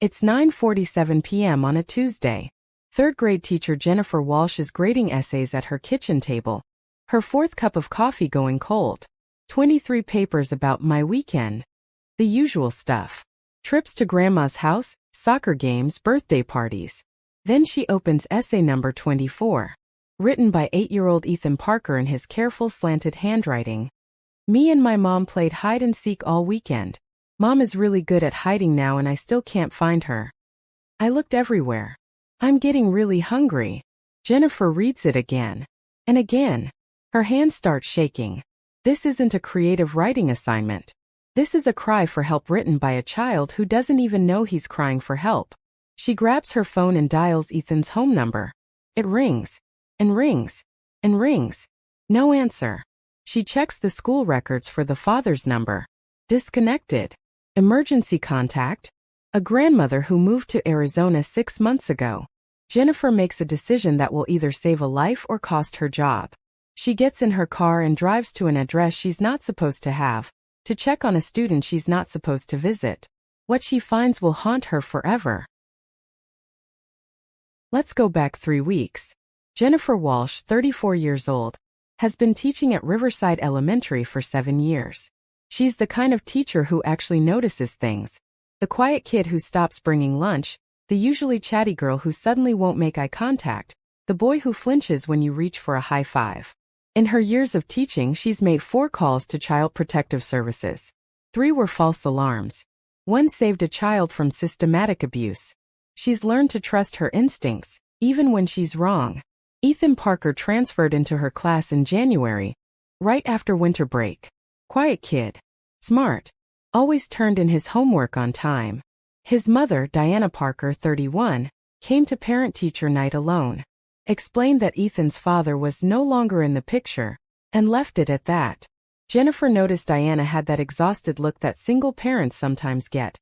It's 9:47 p.m. on a Tuesday. Third grade teacher Jennifer Walsh is grading essays at her kitchen table. Her fourth cup of coffee going cold. 23 papers about my weekend. The usual stuff. Trips to grandma's house, soccer games, birthday parties. Then she opens essay number 24. Written by 8-year-old Ethan Parker in his careful slanted handwriting. Me and my mom played hide and seek all weekend. Mom is really good at hiding now and I still can't find her. I looked everywhere. I'm getting really hungry. Jennifer reads it again. And again. Her hands start shaking. This isn't a creative writing assignment. This is a cry for help written by a child who doesn't even know he's crying for help. She grabs her phone and dials Ethan's home number. It rings. And rings. And rings. No answer. She checks the school records for the father's number. Disconnected. Emergency contact. A grandmother who moved to Arizona 6 months ago. Jennifer makes a decision that will either save a life or cost her job. She gets in her car and drives to an address she's not supposed to have, to check on a student she's not supposed to visit. What she finds will haunt her forever. Let's go back 3 weeks. Jennifer Walsh, 34 years old, has been teaching at Riverside Elementary for 7 years. She's the kind of teacher who actually notices things. The quiet kid who stops bringing lunch, the usually chatty girl who suddenly won't make eye contact, the boy who flinches when you reach for a high five. In her years of teaching, she's made 4 calls to Child Protective Services. 3 were false alarms. 1 saved a child from systematic abuse. She's learned to trust her instincts, even when she's wrong. Ethan Parker transferred into her class in January, right after winter break. Quiet kid. Smart. Always turned in his homework on time. His mother, Diana Parker, 31, came to parent-teacher night alone. Explained that Ethan's father was no longer in the picture, and left it at that. Jennifer noticed Diana had that exhausted look that single parents sometimes get.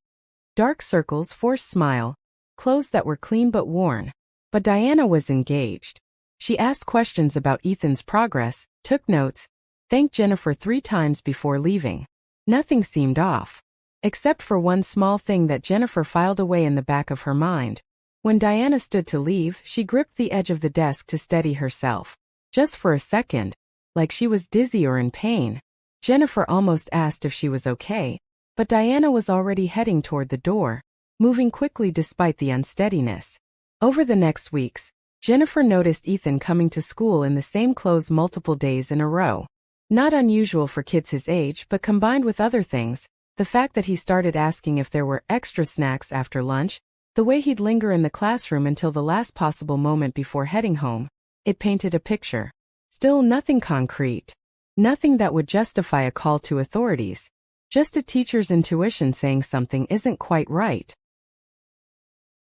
Dark circles, forced smile, clothes that were clean but worn. But Diana was engaged. She asked questions about Ethan's progress, took notes, thanked Jennifer 3 times before leaving. Nothing seemed off. Except for one small thing that Jennifer filed away in the back of her mind. When Diana stood to leave, she gripped the edge of the desk to steady herself. Just for a second. Like she was dizzy or in pain. Jennifer almost asked if she was okay, but Diana was already heading toward the door, moving quickly despite the unsteadiness. Over the next weeks, Jennifer noticed Ethan coming to school in the same clothes multiple days in a row. Not unusual for kids his age, but combined with other things, the fact that he started asking if there were extra snacks after lunch, the way he'd linger in the classroom until the last possible moment before heading home, it painted a picture. Still nothing concrete. Nothing that would justify a call to authorities. Just a teacher's intuition saying something isn't quite right.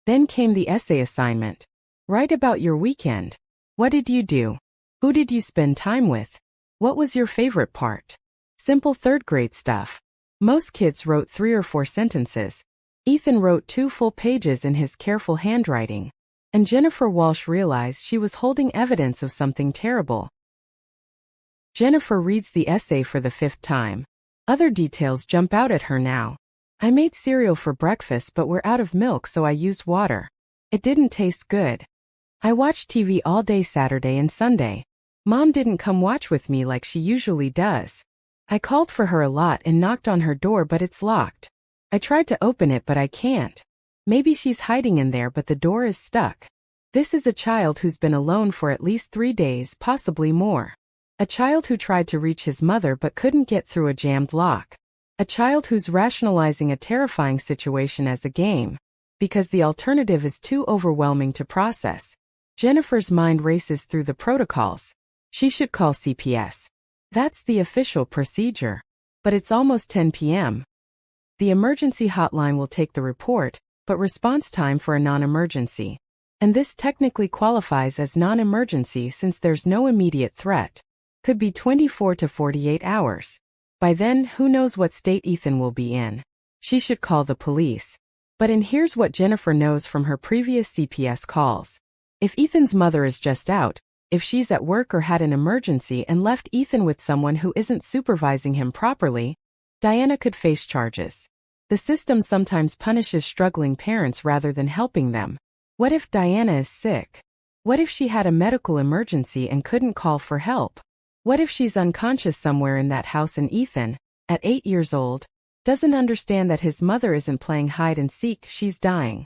Then came the essay assignment. Write about your weekend. What did you do? Who did you spend time with? What was your favorite part? Simple 3rd grade stuff. Most kids wrote 3 or 4 sentences. Ethan wrote 2 full pages in his careful handwriting. And Jennifer Walsh realized she was holding evidence of something terrible. Jennifer reads the essay for the 5th time. Other details jump out at her now. I made cereal for breakfast but we're out of milk so I used water. It didn't taste good. I watched TV all day Saturday and Sunday. Mom didn't come watch with me like she usually does. I called for her a lot and knocked on her door but it's locked. I tried to open it but I can't. Maybe she's hiding in there but the door is stuck. This is a child who's been alone for at least 3 days, possibly more. A child who tried to reach his mother but couldn't get through a jammed lock. A child who's rationalizing a terrifying situation as a game, because the alternative is too overwhelming to process. Jennifer's mind races through the protocols. She should call CPS. That's the official procedure. But it's almost 10 p.m. The emergency hotline will take the report, but response time for a non-emergency. And this technically qualifies as non-emergency since there's no immediate threat. Could be 24 to 48 hours. By then, who knows what state Ethan will be in. She should call the police. And here's what Jennifer knows from her previous CPS calls. If Ethan's mother is just out, if she's at work or had an emergency and left Ethan with someone who isn't supervising him properly, Diana could face charges. The system sometimes punishes struggling parents rather than helping them. What if Diana is sick? What if she had a medical emergency and couldn't call for help? What if she's unconscious somewhere in that house and Ethan, at 8 years old, doesn't understand that his mother isn't playing hide and seek, she's dying?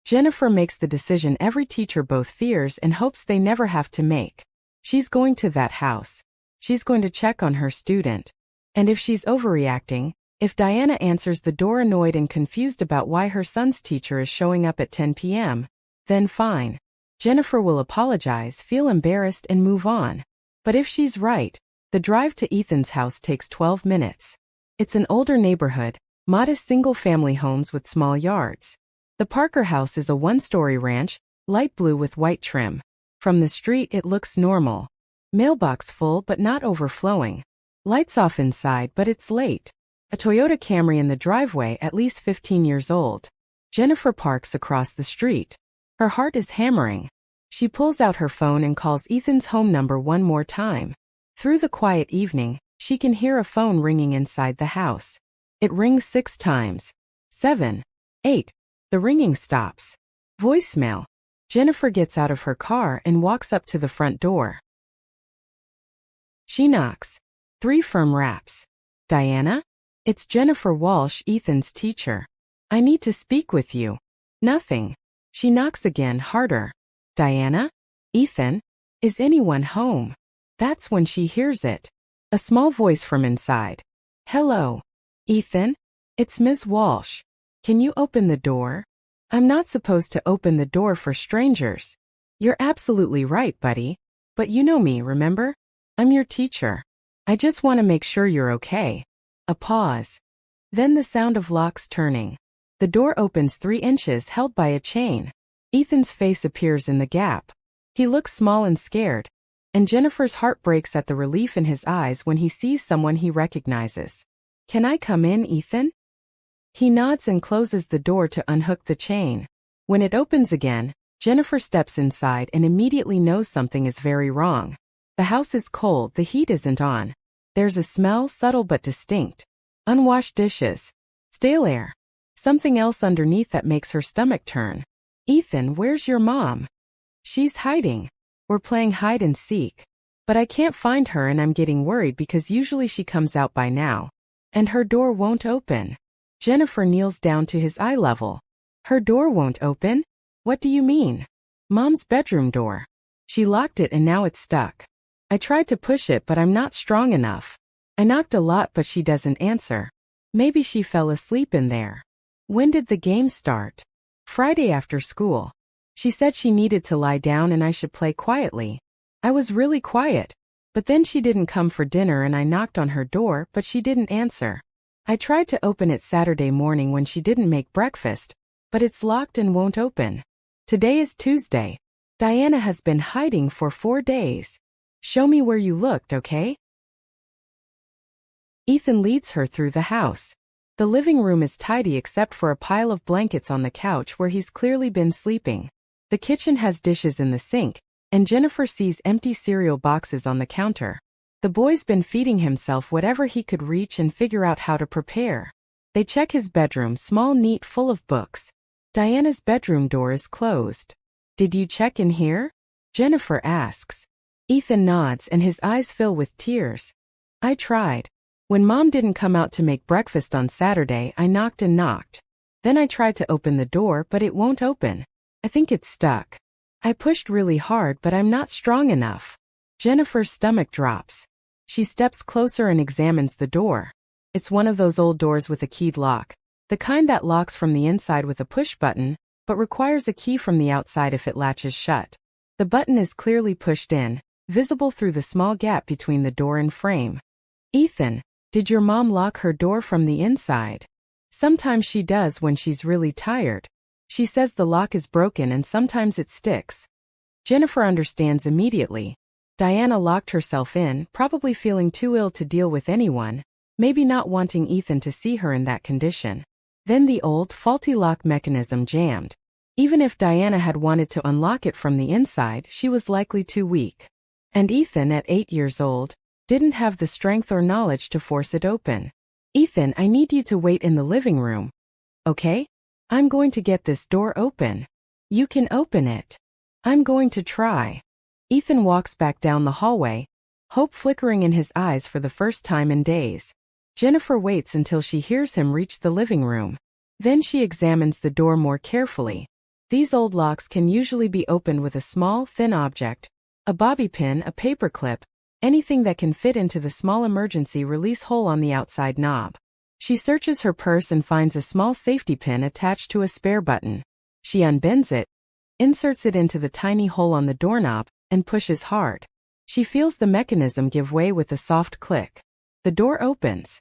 Jennifer makes the decision every teacher both fears and hopes they never have to make. She's going to that house. She's going to check on her student. And if she's overreacting, if Diana answers the door annoyed and confused about why her son's teacher is showing up at 10 p.m., then fine. Jennifer will apologize, feel embarrassed, and move on. But if she's right, the drive to Ethan's house takes 12 minutes. It's an older neighborhood, modest single-family homes with small yards. The Parker house is a one-story ranch, light blue with white trim. From the street it looks normal. Mailbox full but not overflowing. Lights off inside but it's late. A Toyota Camry in the driveway, at least 15 years old. Jennifer parks across the street. Her heart is hammering. She pulls out her phone and calls Ethan's home number one more time. Through the quiet evening, she can hear a phone ringing inside the house. It rings 6 times. 7. 8. The ringing stops. Voicemail. Jennifer gets out of her car and walks up to the front door. She knocks. 3 firm raps. Diana? It's Jennifer Walsh, Ethan's teacher. I need to speak with you. Nothing. She knocks again, harder. Diana? Ethan? Is anyone home? That's when she hears it. A small voice from inside. Hello. Ethan? It's Ms. Walsh. Can you open the door? I'm not supposed to open the door for strangers. You're absolutely right, buddy. But you know me, remember? I'm your teacher. I just want to make sure you're okay. A pause. Then the sound of locks turning. The door opens 3 inches, held by a chain. Ethan's face appears in the gap. He looks small and scared. And Jennifer's heart breaks at the relief in his eyes when he sees someone he recognizes. Can I come in, Ethan? He nods and closes the door to unhook the chain. When it opens again, Jennifer steps inside and immediately knows something is very wrong. The house is cold, the heat isn't on. There's a smell, subtle but distinct. Unwashed dishes. Stale air. Something else underneath that makes her stomach turn. Ethan, where's your mom? She's hiding. We're playing hide and seek. But I can't find her and I'm getting worried because usually she comes out by now. And her door won't open. Jennifer kneels down to his eye level. Her door won't open? What do you mean? Mom's bedroom door. She locked it and now it's stuck. I tried to push it but I'm not strong enough. I knocked a lot but she doesn't answer. Maybe she fell asleep in there. When did the game start? Friday after school. She said she needed to lie down and I should play quietly. I was really quiet. But then she didn't come for dinner and I knocked on her door but she didn't answer. I tried to open it Saturday morning when she didn't make breakfast, but it's locked and won't open. Today is Tuesday. Diana has been hiding for 4 days. Show me where you looked, okay? Ethan leads her through the house. The living room is tidy except for a pile of blankets on the couch where he's clearly been sleeping. The kitchen has dishes in the sink, and Jennifer sees empty cereal boxes on the counter. The boy's been feeding himself whatever he could reach and figure out how to prepare. They check his bedroom, small, neat, full of books. Diana's bedroom door is closed. Did you check in here? Jennifer asks. Ethan nods and his eyes fill with tears. I tried. When Mom didn't come out to make breakfast on Saturday, I knocked and knocked. Then I tried to open the door but it won't open. I think it's stuck. I pushed really hard but I'm not strong enough. Jennifer's stomach drops. She steps closer and examines the door. It's one of those old doors with a keyed lock, the kind that locks from the inside with a push button, but requires a key from the outside if it latches shut. The button is clearly pushed in, visible through the small gap between the door and frame. Ethan, did your mom lock her door from the inside? Sometimes she does when she's really tired. She says the lock is broken and sometimes it sticks. Jennifer understands immediately. Diana locked herself in, probably feeling too ill to deal with anyone, maybe not wanting Ethan to see her in that condition. Then the old, faulty lock mechanism jammed. Even if Diana had wanted to unlock it from the inside, she was likely too weak. And Ethan, at 8 years old, didn't have the strength or knowledge to force it open. Ethan, I need you to wait in the living room. Okay? I'm going to get this door open. You can open it. I'm going to try. Ethan walks back down the hallway, hope flickering in his eyes for the first time in days. Jennifer waits until she hears him reach the living room. Then she examines the door more carefully. These old locks can usually be opened with a small, thin object, a bobby pin, a paperclip, anything that can fit into the small emergency release hole on the outside knob. She searches her purse and finds a small safety pin attached to a spare button. She unbends it, inserts it into the tiny hole on the doorknob, and pushes hard. She feels the mechanism give way with a soft click. The door opens.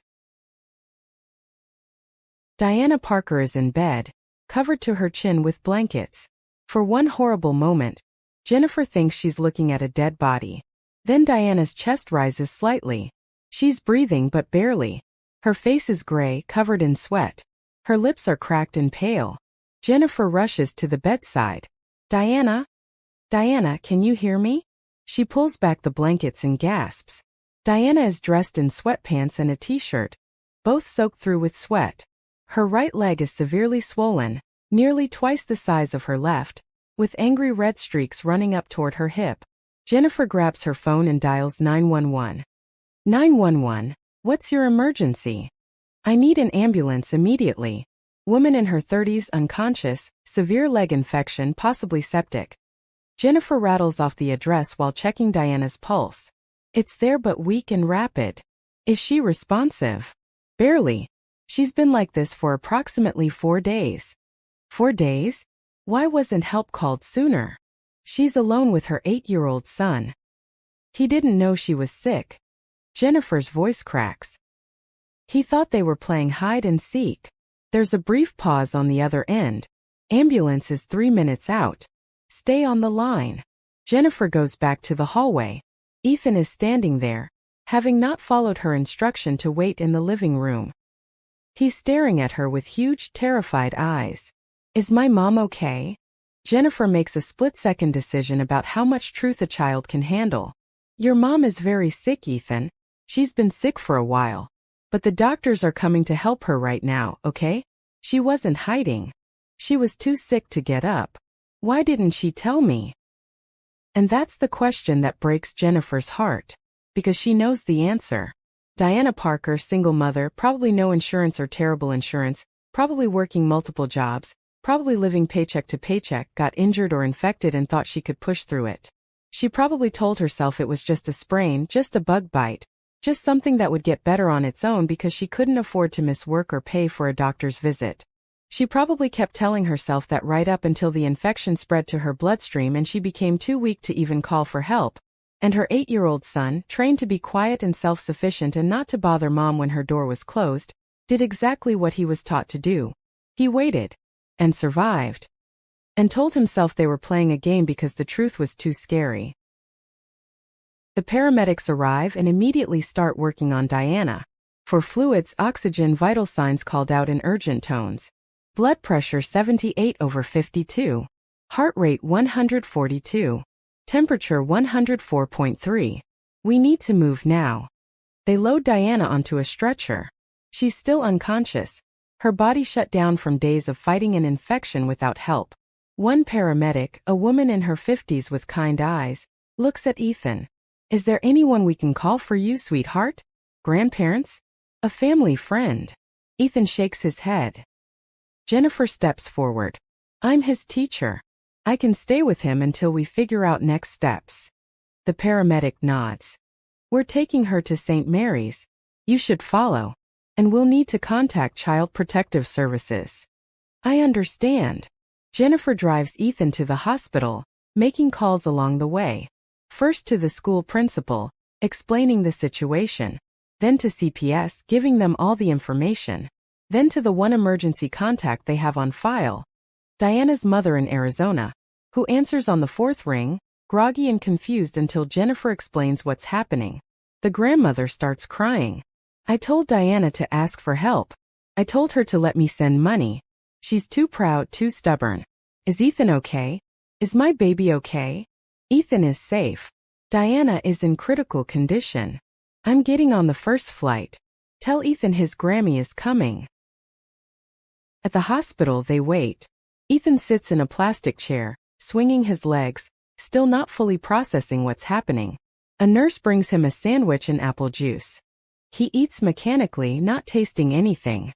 Diana Parker is in bed, covered to her chin with blankets. For one horrible moment, Jennifer thinks she's looking at a dead body. Then Diana's chest rises slightly. She's breathing but barely. Her face is gray, covered in sweat. Her lips are cracked and pale. Jennifer rushes to the bedside. Diana? Diana, can you hear me? She pulls back the blankets and gasps. Diana is dressed in sweatpants and a t-shirt, both soaked through with sweat. Her right leg is severely swollen, nearly twice the size of her left, with angry red streaks running up toward her hip. Jennifer grabs her phone and dials 911. 911, what's your emergency? I need an ambulance immediately. Woman in her 30s unconscious, severe leg infection, possibly septic. Jennifer rattles off the address while checking Diana's pulse. It's there but weak and rapid. Is she responsive? Barely. She's been like this for approximately 4 days. 4 days? Why wasn't help called sooner? She's alone with her 8-year-old son. He didn't know she was sick. Jennifer's voice cracks. He thought they were playing hide and seek. There's a brief pause on the other end. Ambulance is 3 minutes out. Stay on the line. Jennifer goes back to the hallway. Ethan is standing there, having not followed her instruction to wait in the living room. He's staring at her with huge, terrified eyes. Is my mom okay? Jennifer makes a split-second decision about how much truth a child can handle. Your mom is very sick, Ethan. She's been sick for a while. But the doctors are coming to help her right now, okay? She wasn't hiding. She was too sick to get up. Why didn't she tell me? And that's the question that breaks Jennifer's heart. Because she knows the answer. Diana Parker, single mother, probably no insurance or terrible insurance, probably working multiple jobs, probably living paycheck to paycheck, got injured or infected and thought she could push through it. She probably told herself it was just a sprain, just a bug bite, just something that would get better on its own because she couldn't afford to miss work or pay for a doctor's visit. She probably kept telling herself that right up until the infection spread to her bloodstream and she became too weak to even call for help. And her 8-year-old son, trained to be quiet and self-sufficient and not to bother mom when her door was closed, did exactly what he was taught to do. He waited. And survived. And told himself they were playing a game because the truth was too scary. The paramedics arrive and immediately start working on Diana. For fluids, oxygen, vital signs called out in urgent tones. Blood pressure 78/52. Heart rate 142. Temperature 104.3. We need to move now. They load Diana onto a stretcher. She's still unconscious. Her body shut down from days of fighting an infection without help. One paramedic, a woman in her 50s with kind eyes, looks at Ethan. Is there anyone we can call for you, sweetheart? Grandparents? A family friend? Ethan shakes his head. Jennifer steps forward. I'm his teacher. I can stay with him until we figure out next steps. The paramedic nods. We're taking her to St. Mary's. You should follow. And we'll need to contact Child Protective Services. I understand. Jennifer drives Ethan to the hospital, making calls along the way. First to the school principal, explaining the situation. Then to CPS, giving them all the information. Then to the one emergency contact they have on file. Diana's mother in Arizona, who answers on the 4th ring, groggy and confused until Jennifer explains what's happening. The grandmother starts crying. I told Diana to ask for help. I told her to let me send money. She's too proud, too stubborn. Is Ethan okay? Is my baby okay? Ethan is safe. Diana is in critical condition. I'm getting on the first flight. Tell Ethan his Grammy is coming. At the hospital, they wait. Ethan sits in a plastic chair, swinging his legs, still not fully processing what's happening. A nurse brings him a sandwich and apple juice. He eats mechanically, not tasting anything.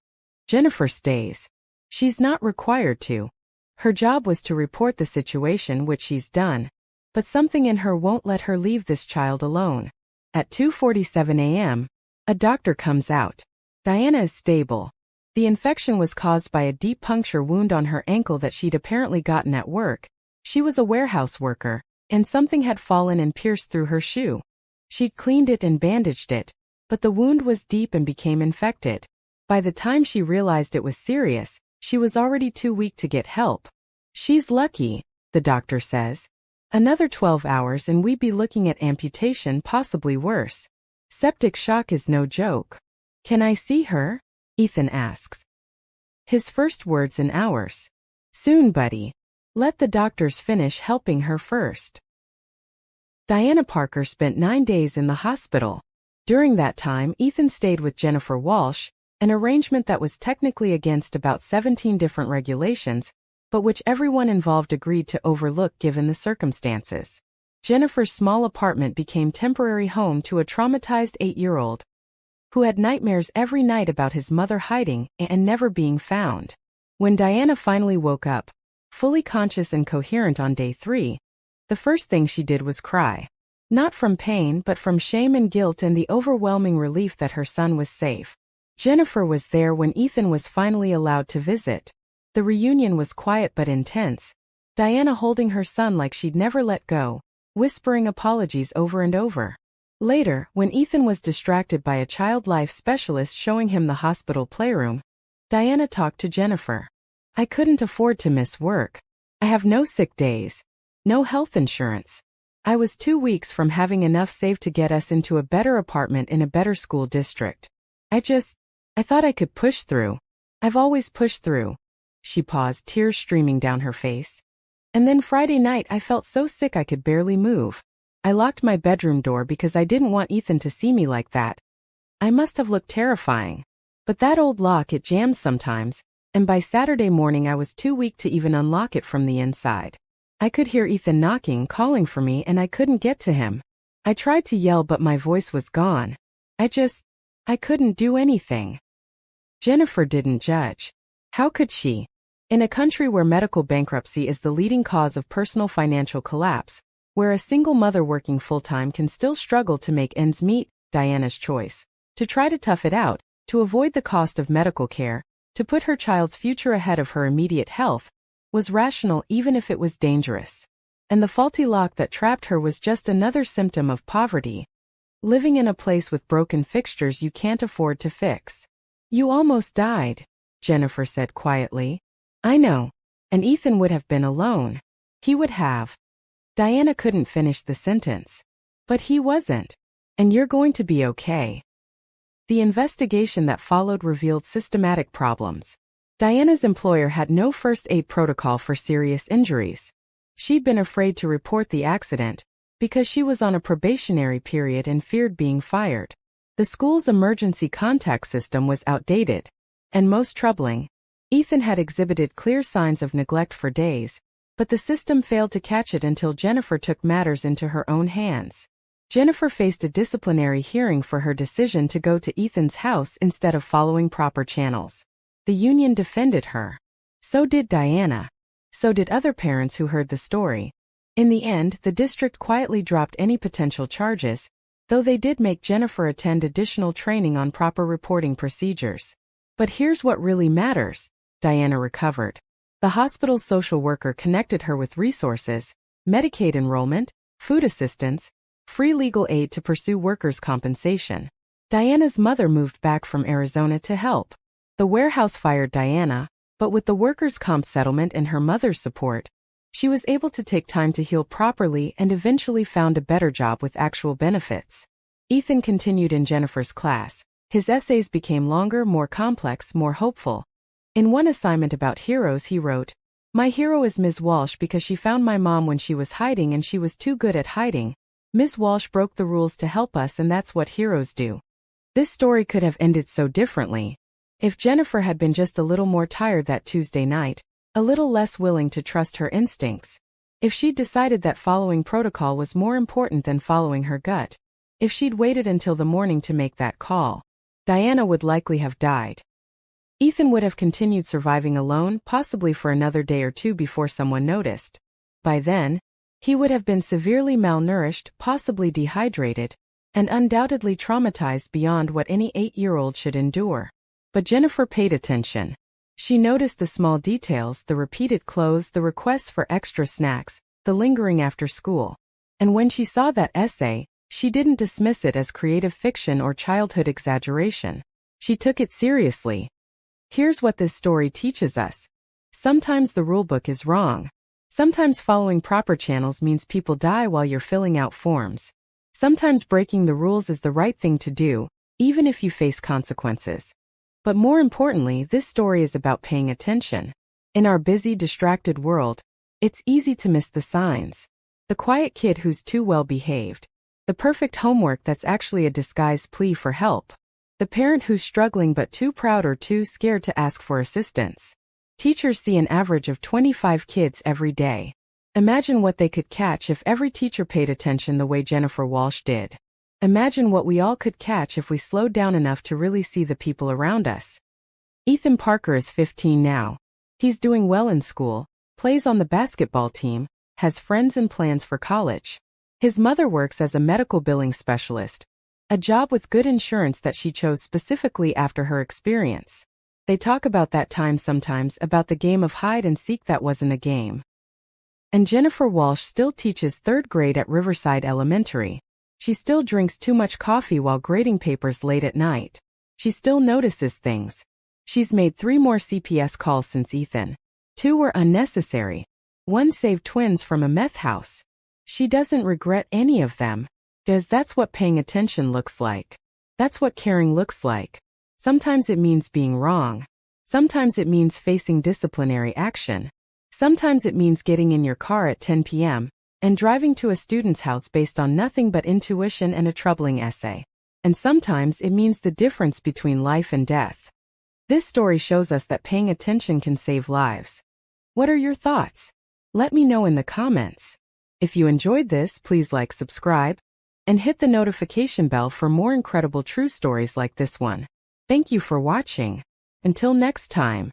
Jennifer stays. She's not required to. Her job was to report the situation, which she's done. But something in her won't let her leave this child alone. At 2:47 a.m., a doctor comes out. Diana is stable. The infection was caused by a deep puncture wound on her ankle that she'd apparently gotten at work. She was a warehouse worker, and something had fallen and pierced through her shoe. She'd cleaned it and bandaged it, but the wound was deep and became infected. By the time she realized it was serious, she was already too weak to get help. She's lucky, the doctor says. Another 12 hours and we'd be looking at amputation, possibly worse. Septic shock is no joke. Can I see her? Ethan asks. His first words in hours. Soon, buddy. Let the doctors finish helping her first. Diana Parker spent 9 days in the hospital. During that time, Ethan stayed with Jennifer Walsh, an arrangement that was technically against about 17 different regulations, but which everyone involved agreed to overlook given the circumstances. Jennifer's small apartment became temporary home to a traumatized 8-year-old who had nightmares every night about his mother hiding and never being found. When Diana finally woke up, fully conscious and coherent on day 3, the first thing she did was cry. Not from pain but from shame and guilt and the overwhelming relief that her son was safe. Jennifer was there when Ethan was finally allowed to visit. The reunion was quiet but intense, Diana holding her son like she'd never let go, whispering apologies over and over. Later, when Ethan was distracted by a child life specialist showing him the hospital playroom, Diana talked to Jennifer. I couldn't afford to miss work. I have no sick days. No health insurance. I was 2 weeks from having enough saved to get us into a better apartment in a better school district. I thought I could push through. I've always pushed through. She paused, tears streaming down her face. And then Friday night I felt so sick I could barely move. I locked my bedroom door because I didn't want Ethan to see me like that. I must have looked terrifying. But that old lock, it jams sometimes, and by Saturday morning I was too weak to even unlock it from the inside. I could hear Ethan knocking, calling for me, and I couldn't get to him. I tried to yell but my voice was gone. I couldn't do anything. Jennifer didn't judge. How could she? In a country where medical bankruptcy is the leading cause of personal financial collapse, where a single mother working full-time can still struggle to make ends meet, Diana's choice, to try to tough it out, to avoid the cost of medical care, to put her child's future ahead of her immediate health, was rational even if it was dangerous. And the faulty lock that trapped her was just another symptom of poverty. Living in a place with broken fixtures you can't afford to fix. You almost died, Jennifer said quietly. I know. And Ethan would have been alone. He would have. Diana couldn't finish the sentence. But he wasn't. And you're going to be okay. The investigation that followed revealed systematic problems. Diana's employer had no first aid protocol for serious injuries. She'd been afraid to report the accident because she was on a probationary period and feared being fired. The school's emergency contact system was outdated. And most troubling, Ethan had exhibited clear signs of neglect for days, but the system failed to catch it until Jennifer took matters into her own hands. Jennifer faced a disciplinary hearing for her decision to go to Ethan's house instead of following proper channels. The union defended her. So did Diana. So did other parents who heard the story. In the end, the district quietly dropped any potential charges, though they did make Jennifer attend additional training on proper reporting procedures. But here's what really matters. Diana recovered. The hospital's social worker connected her with resources, Medicaid enrollment, food assistance, free legal aid to pursue workers' compensation. Diana's mother moved back from Arizona to help. The warehouse fired Diana, but with the workers' comp settlement and her mother's support, she was able to take time to heal properly and eventually found a better job with actual benefits. Ethan continued in Jennifer's class. His essays became longer, more complex, more hopeful. In one assignment about heroes he wrote, "My hero is Ms. Walsh because she found my mom when she was hiding and she was too good at hiding. Ms. Walsh broke the rules to help us and that's what heroes do." This story could have ended so differently. If Jennifer had been just a little more tired that Tuesday night, a little less willing to trust her instincts. If she'd decided that following protocol was more important than following her gut. If she'd waited until the morning to make that call. Diana would likely have died. Ethan would have continued surviving alone, possibly for another day or two before someone noticed. By then, he would have been severely malnourished, possibly dehydrated, and undoubtedly traumatized beyond what any 8-year-old should endure. But Jennifer paid attention. She noticed the small details, the repeated clothes, the requests for extra snacks, the lingering after school. And when she saw that essay, she didn't dismiss it as creative fiction or childhood exaggeration. She took it seriously. Here's what this story teaches us. Sometimes the rulebook is wrong. Sometimes following proper channels means people die while you're filling out forms. Sometimes breaking the rules is the right thing to do, even if you face consequences. But more importantly, this story is about paying attention. In our busy, distracted world, it's easy to miss the signs. The quiet kid who's too well behaved. The perfect homework that's actually a disguised plea for help. The parent who's struggling but too proud or too scared to ask for assistance. Teachers see an average of 25 kids every day. Imagine what they could catch if every teacher paid attention the way Jennifer Walsh did. Imagine what we all could catch if we slowed down enough to really see the people around us. Ethan Parker is 15 now. He's doing well in school, plays on the basketball team, has friends and plans for college. His mother works as a medical billing specialist, a job with good insurance that she chose specifically after her experience. They talk about that time sometimes, about the game of hide and seek that wasn't a game. And Jennifer Walsh still teaches 3rd grade at Riverside Elementary. She still drinks too much coffee while grading papers late at night. She still notices things. She's made 3 more CPS calls since Ethan. 2 were unnecessary. 1 saved twins from a meth house. She doesn't regret any of them. Because that's what paying attention looks like. That's what caring looks like. Sometimes it means being wrong. Sometimes it means facing disciplinary action. Sometimes it means getting in your car at 10 p.m. and driving to a student's house based on nothing but intuition and a troubling essay. And sometimes it means the difference between life and death. This story shows us that paying attention can save lives. What are your thoughts? Let me know in the comments. If you enjoyed this, please like, subscribe, and hit the notification bell for more incredible true stories like this one. Thank you for watching. Until next time.